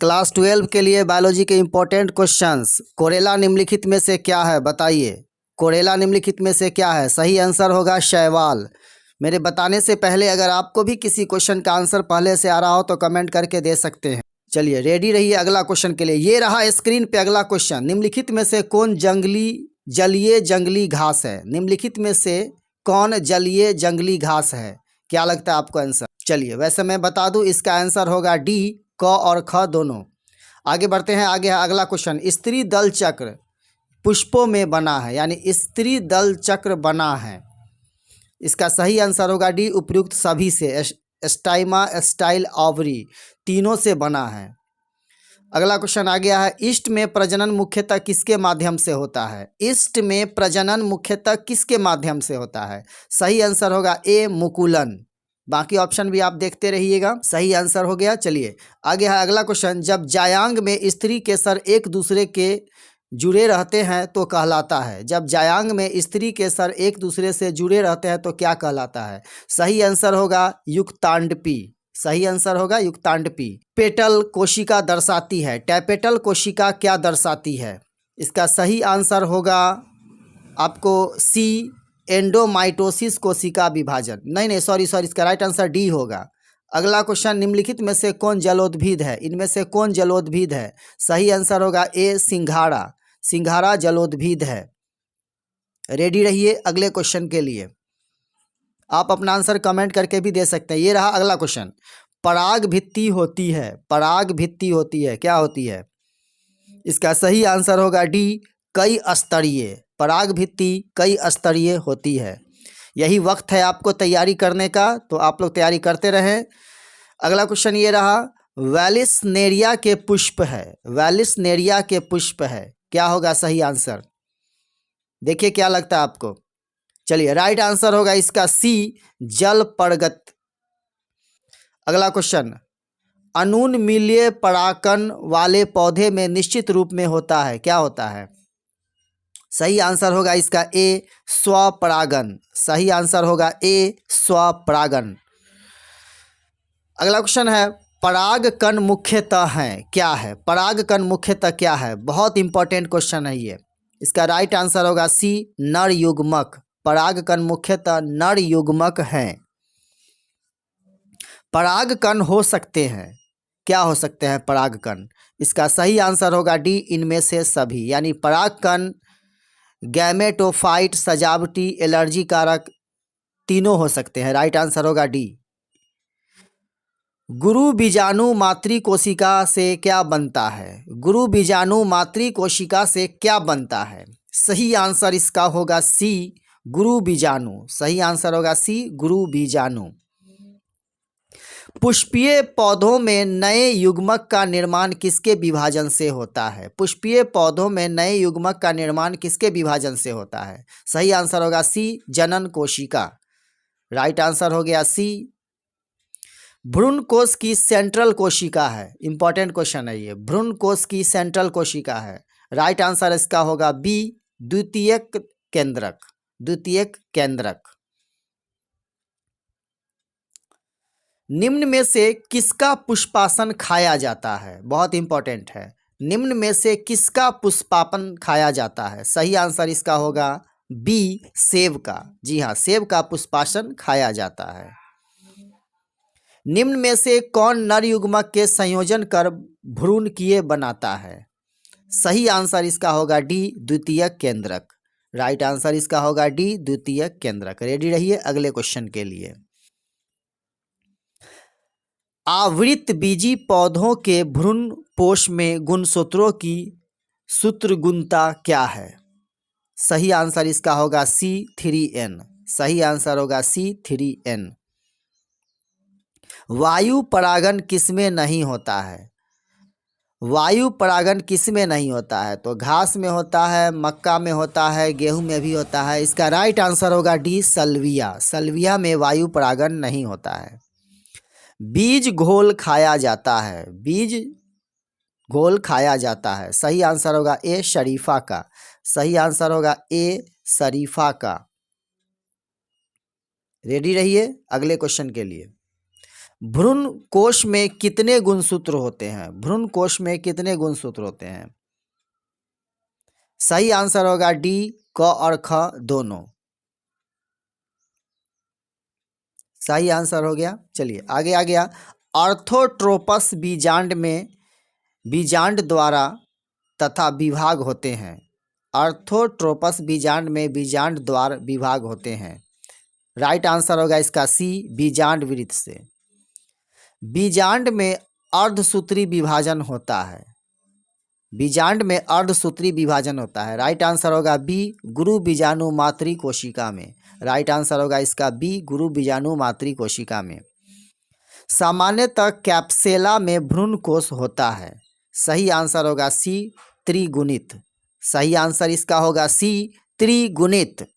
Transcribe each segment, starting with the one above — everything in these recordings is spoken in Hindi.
क्लास 12 के लिए बायोलॉजी के इम्पोर्टेंट क्वेश्चंस। कोरेला निम्नलिखित में से क्या है, बताइए। कोरेला निम्नलिखित में से क्या है? सही आंसर होगा शैवाल। मेरे बताने से पहले अगर आपको भी किसी क्वेश्चन का आंसर पहले से आ रहा हो तो कमेंट करके दे सकते हैं। चलिए रेडी रहिए अगला क्वेश्चन के लिए। ये रहा स्क्रीन पे अगला क्वेश्चन। निम्नलिखित में से कौन जलीय जंगली घास है? निम्नलिखित में से कौन जलीय जंगली घास है? क्या लगता है आपको आंसर? चलिए वैसे मैं बता दूं, इसका आंसर होगा डी, क और ख दोनों। आगे बढ़ते हैं। आगे है अगला क्वेश्चन। स्त्री दल चक्र पुष्पों में बना है, यानी स्त्री दल चक्र बना है। इसका सही आंसर होगा डी, उपयुक्त सभी से। स्टाइमा, स्टाइल, ऑवरी तीनों से बना है। अगला क्वेश्चन आ गया है। ईस्ट में प्रजनन मुख्यतः किसके माध्यम से होता है? ईस्ट में प्रजनन मुख्यतः किसके माध्यम से होता है? सही आंसर होगा ए, मुकुलन। बाकी ऑप्शन भी आप देखते रहिएगा। सही आंसर हो गया। चलिए आगे है अगला क्वेश्चन। जब जायांग में स्त्री के सर एक दूसरे के जुड़े रहते हैं तो कहलाता है? जब जायांग में स्त्री के सर एक दूसरे से जुड़े रहते हैं तो क्या कहलाता है? सही आंसर होगा युक्तांडपी। सही आंसर होगा युक्तांडपी। पेटल कोशिका दर्शाती है, टैपेटल कोशिका क्या दर्शाती है? इसका सही आंसर होगा आपको सी, एंडोमाइटोसिस कोशिका विभाजन। नहीं, सॉरी, इसका राइट आंसर डी होगा। अगला क्वेश्चन। निम्नलिखित में से कौन जलोद्भिद है? इनमें से कौन जलोद्भिद है? सही आंसर होगा ए, सिंघाड़ा। सिंघाड़ा जलोद्भिद है। रेडी रहिए अगले क्वेश्चन के लिए। आप अपना आंसर कमेंट करके भी दे सकते हैं। ये रहा अगला क्वेश्चन। पराग भित्ति होती है, पराग भित्ति होती है, क्या होती है? इसका सही आंसर होगा डी, कई स्तरीय। पराग भित्ति कई स्तरीय होती है। यही वक्त है आपको तैयारी करने का, तो आप लोग तैयारी करते रहें। अगला क्वेश्चन ये रहा। वैलिसनेरिया के पुष्प है, वैलिसनेरिया के पुष्प है, क्या होगा सही आंसर? देखिए क्या लगता है आपको। चलिए राइट आंसर होगा इसका सी, जल परगत। अगला क्वेश्चन। अनूनमिलीय परागकण वाले पौधे में निश्चित रूप में होता है, क्या होता है? सही आंसर होगा इसका ए, स्वपरागन। सही आंसर होगा ए, स्वपरागन। अगला क्वेश्चन है। परागकण मुख्यतः हैं, क्या है? परागकण मुख्यतः क्या है? बहुत इंपॉर्टेंट क्वेश्चन है ये। इसका राइट आंसर होगा सी, नर युग्मक। परागकण मुख्यतः नर युग्मक हैं। परागकण हो सकते हैं, क्या हो सकते हैं परागकण? इसका सही आंसर होगा डी, इनमें से सभी। यानी परागकण गैमेटोफाइट, सजावटी, एलर्जी कारक तीनों हो सकते हैं। राइट आंसर होगा डी। गुरु बीजाणु मातृ कोशिका से क्या बनता है? गुरु बीजाणु मातृ कोशिका से क्या बनता है? सही आंसर इसका होगा सी, गुरु बीजाणु। सही आंसर होगा सी, गुरु बीजाणु। पुष्पीय पौधों में नए युग्मक का निर्माण किसके विभाजन से होता है? पुष्पीय पौधों में नए युग्मक का निर्माण किसके विभाजन से होता है? सही आंसर होगा सी, जनन कोशिका। राइट आंसर हो गया सी। भ्रूण कोश की सेंट्रल कोशिका है, इंपॉर्टेंट क्वेश्चन है ये। भ्रूण कोश की सेंट्रल कोशिका है। राइट आंसर इसका होगा बी, द्वितीयक केंद्रक। द्वितीयक केंद्रक। निम्न में से किसका पुष्पासन खाया जाता है? बहुत इंपॉर्टेंट है। निम्न में से किसका पुष्पापन खाया जाता है? सही आंसर इसका होगा बी, सेब का। जी हाँ, सेब का पुष्पासन खाया जाता है। निम्न में से कौन नर युग्मक के संयोजन कर भ्रूण किए बनाता है? सही आंसर इसका होगा डी, द्वितीयक केंद्रक। राइट आंसर इसका होगा डी, द्वितीयक केंद्रक। रेडी रहिए अगले क्वेश्चन के लिए। आवृत बीजी पौधों के भ्रूण पोष में गुणसूत्रों की सूत्रगुणता क्या है? सही आंसर इसका होगा सी, 3n। सही आंसर होगा सी, 3n। वायु परागन किसमें नहीं होता है? वायु परागन किसमें नहीं होता है? तो घास में होता है, मक्का में होता है, गेहूं में भी होता है। इसका राइट आंसर होगा डी, सल्विया। सल्विया में वायु परागन नहीं होता है। बीज घोल खाया जाता है, बीज घोल खाया जाता है। सही आंसर होगा ए, शरीफा का। सही आंसर होगा ए, शरीफा का। रेडी रहिए अगले क्वेश्चन के लिए। भ्रूण कोश में कितने गुणसूत्र होते हैं? भ्रूण कोश में कितने गुणसूत्र होते हैं? सही आंसर होगा डी, क और ख दोनों। सही आंसर हो गया। चलिए आगे आ गया। ऑर्थोट्रोपस बीजांड में बीजांड द्वारा तथा विभाग होते हैं। ऑर्थोट्रोपस बीजांड में बीजांड द्वार विभाग होते हैं। राइट आंसर होगा इसका सी, बीजांड वृत्त से। बीजांड में अर्धसूत्री विभाजन होता है। बीजांड में अर्धसूत्री विभाजन होता है। राइट आंसर होगा बी, गुरु बीजाणु मातृ कोशिका में। राइट आंसर होगा इसका बी, गुरु बीजाणु मातृ कोशिका में। सामान्यतः कैप्सेला में भ्रूण कोश होता है। सही आंसर होगा सी, त्रिगुणित। सही आंसर इसका होगा सी, त्रिगुणित।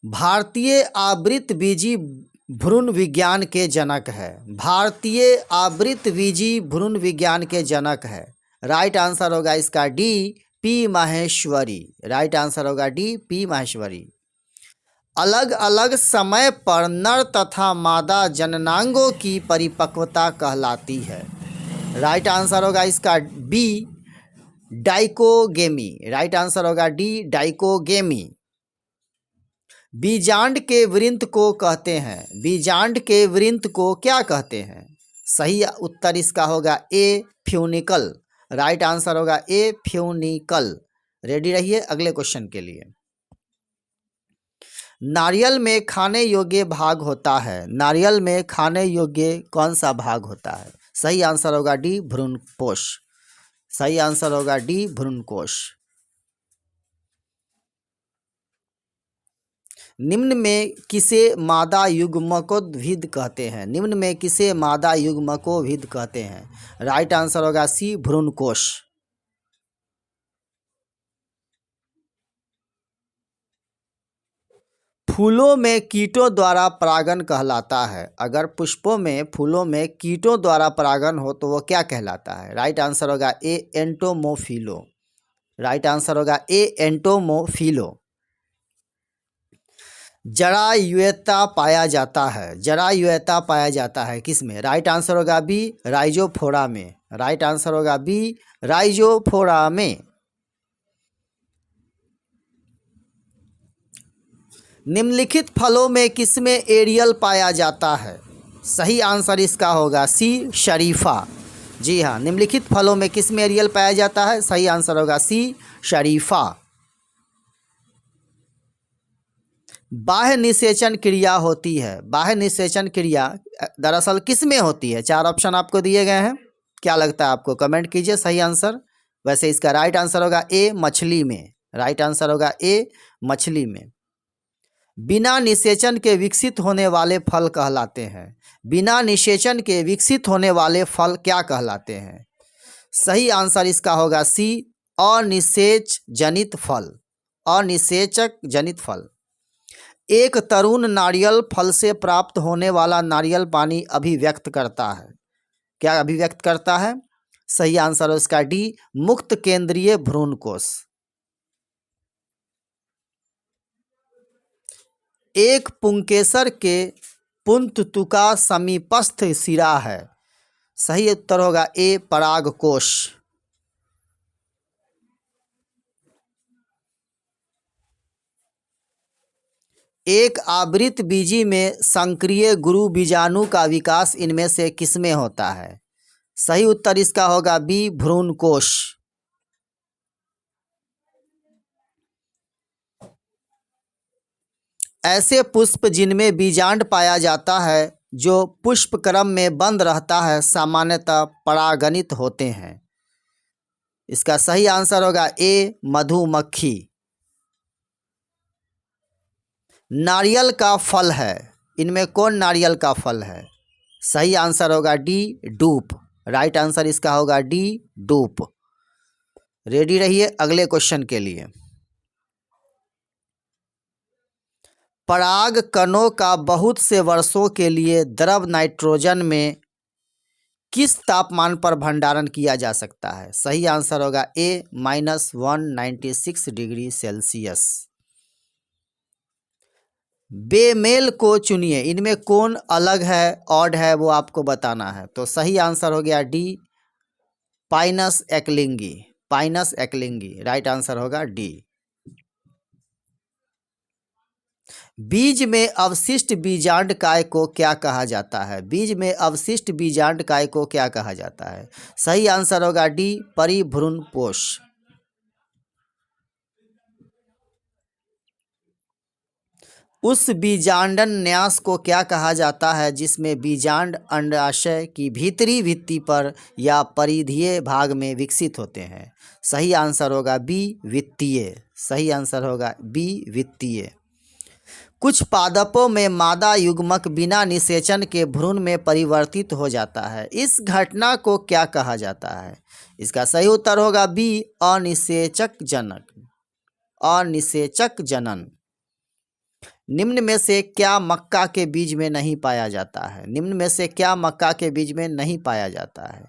भारतीय आवृतबीजी भ्रूण विज्ञान के जनक है। भारतीय आवृतबीजी भ्रूण विज्ञान के जनक है। राइट आंसर होगा इसका D, P Maheshwari. Right answer होगा डी, पी माहेश्वरी। अलग अलग समय पर नर तथा मादा जननांगों की परिपक्वता कहलाती है। राइट आंसर होगा इसका बी, डाइकोगेमी। राइट आंसर होगा डी, डाइकोगेमी। बीजांड के वृंत को कहते हैं। बीजांड के वृंत को क्या कहते हैं? सही उत्तर इसका होगा ए, फ्यूनिकल। राइट आंसर होगा ए, फ्यूनिकल। रेडी रहिए अगले क्वेश्चन के लिए। नारियल में खाने योग्य भाग होता है। नारियल में खाने योग्य कौन सा भाग होता है? सही आंसर होगा डी, भ्रूणकोश। सही आंसर होगा डी, भ्रूणकोश। निम्न में किसे मादा युग्मकोद्भिद कहते हैं? निम्न में किसे मादा युग्मकोद्भिद कहते हैं? राइट आंसर होगा सी, भ्रूणकोश। फूलों में कीटों द्वारा परागण कहलाता है। अगर पुष्पों में, फूलों में कीटों द्वारा परागण हो तो वो क्या कहलाता है? राइट आंसर होगा ए, एंटोमोफिलो। राइट आंसर होगा ए, एंटोमोफिलो। जरायुता पाया जाता है। जरायुता पाया जाता है किसमें? राइट आंसर होगा बी, राइजोफोरा में। राइट आंसर होगा बी, राइजोफोरा में। निम्नलिखित फलों में किसमें एरियल पाया जाता है? सही आंसर इसका होगा सी, शरीफा। जी हाँ, निम्नलिखित फलों में किसमें एरियल पाया जाता है? सही आंसर होगा सी, शरीफा। बाह्य निषेचन क्रिया होती है। बाह्य निषेचन क्रिया दरअसल किसमें होती है? चार ऑप्शन आपको दिए गए हैं, क्या लगता है आपको? कमेंट कीजिए सही आंसर। वैसे इसका राइट आंसर होगा ए, मछली में। राइट आंसर होगा ए, मछली में। बिना निषेचन के विकसित होने वाले फल कहलाते हैं। बिना निषेचन के विकसित होने वाले फल क्या कहलाते हैं? सही आंसर इसका होगा सी, अनिषेच जनित फल। अनिषेचक जनित फल। एक तरुण नारियल फल से प्राप्त होने वाला नारियल पानी अभिव्यक्त करता है। क्या अभिव्यक्त करता है? सही आंसर है इसका डी, मुक्त केंद्रीय भ्रूणकोश। एक पुंकेसर के पुंततुका समीपस्थ सिरा है। सही उत्तर होगा ए, परागकोश। एक आवृत बीजी में संक्रिय गुरु बीजाणु का विकास इनमें से किसमें होता है? सही उत्तर इसका होगा बी, भ्रूणकोश। ऐसे पुष्प जिनमें बीजांड पाया जाता है जो पुष्प क्रम में बंद रहता है सामान्यतः परागणित होते हैं। इसका सही आंसर होगा ए, मधुमक्खी। नारियल का फल है, इनमें कौन नारियल का फल है? सही आंसर होगा डी, डूप। राइट आंसर इसका होगा डी, डूप। रेडी रहिए अगले क्वेश्चन के लिए। पराग कणों का बहुत से वर्षों के लिए द्रव नाइट्रोजन में किस तापमान पर भंडारण किया जा सकता है? सही आंसर होगा ए, -196 डिग्री सेल्सियस। बेमेल को चुनिए, इनमें कौन अलग है, ऑड है, वो आपको बताना है। तो सही आंसर हो गया डी, पाइनस एक्लिंगी। पाइनस एक्लिंगी राइट आंसर होगा डी। बीज में अवशिष्ट बीजांड काय को क्या कहा जाता है? बीज में अवशिष्ट बीजांड काय को क्या कहा जाता है? सही आंसर होगा डी, परिभ्रूण पोष। उस बीजांडन न्यास को क्या कहा जाता है जिसमें बीजांड अंडाशय की भीतरी भित्ति पर या परिधीय भाग में विकसित होते हैं? सही आंसर होगा बी, वित्तीय। सही आंसर होगा बी, वित्तीय। कुछ पादपों में मादा युग्मक बिना निषेचन के भ्रूण में परिवर्तित हो जाता है, इस घटना को क्या कहा जाता है? इसका सही उत्तर होगा बी, अनिषेचक जनक। अनिषेचक जनन। निम्न में से क्या मक्का के बीज में नहीं पाया जाता है? निम्न में से क्या मक्का के बीज में नहीं पाया जाता है?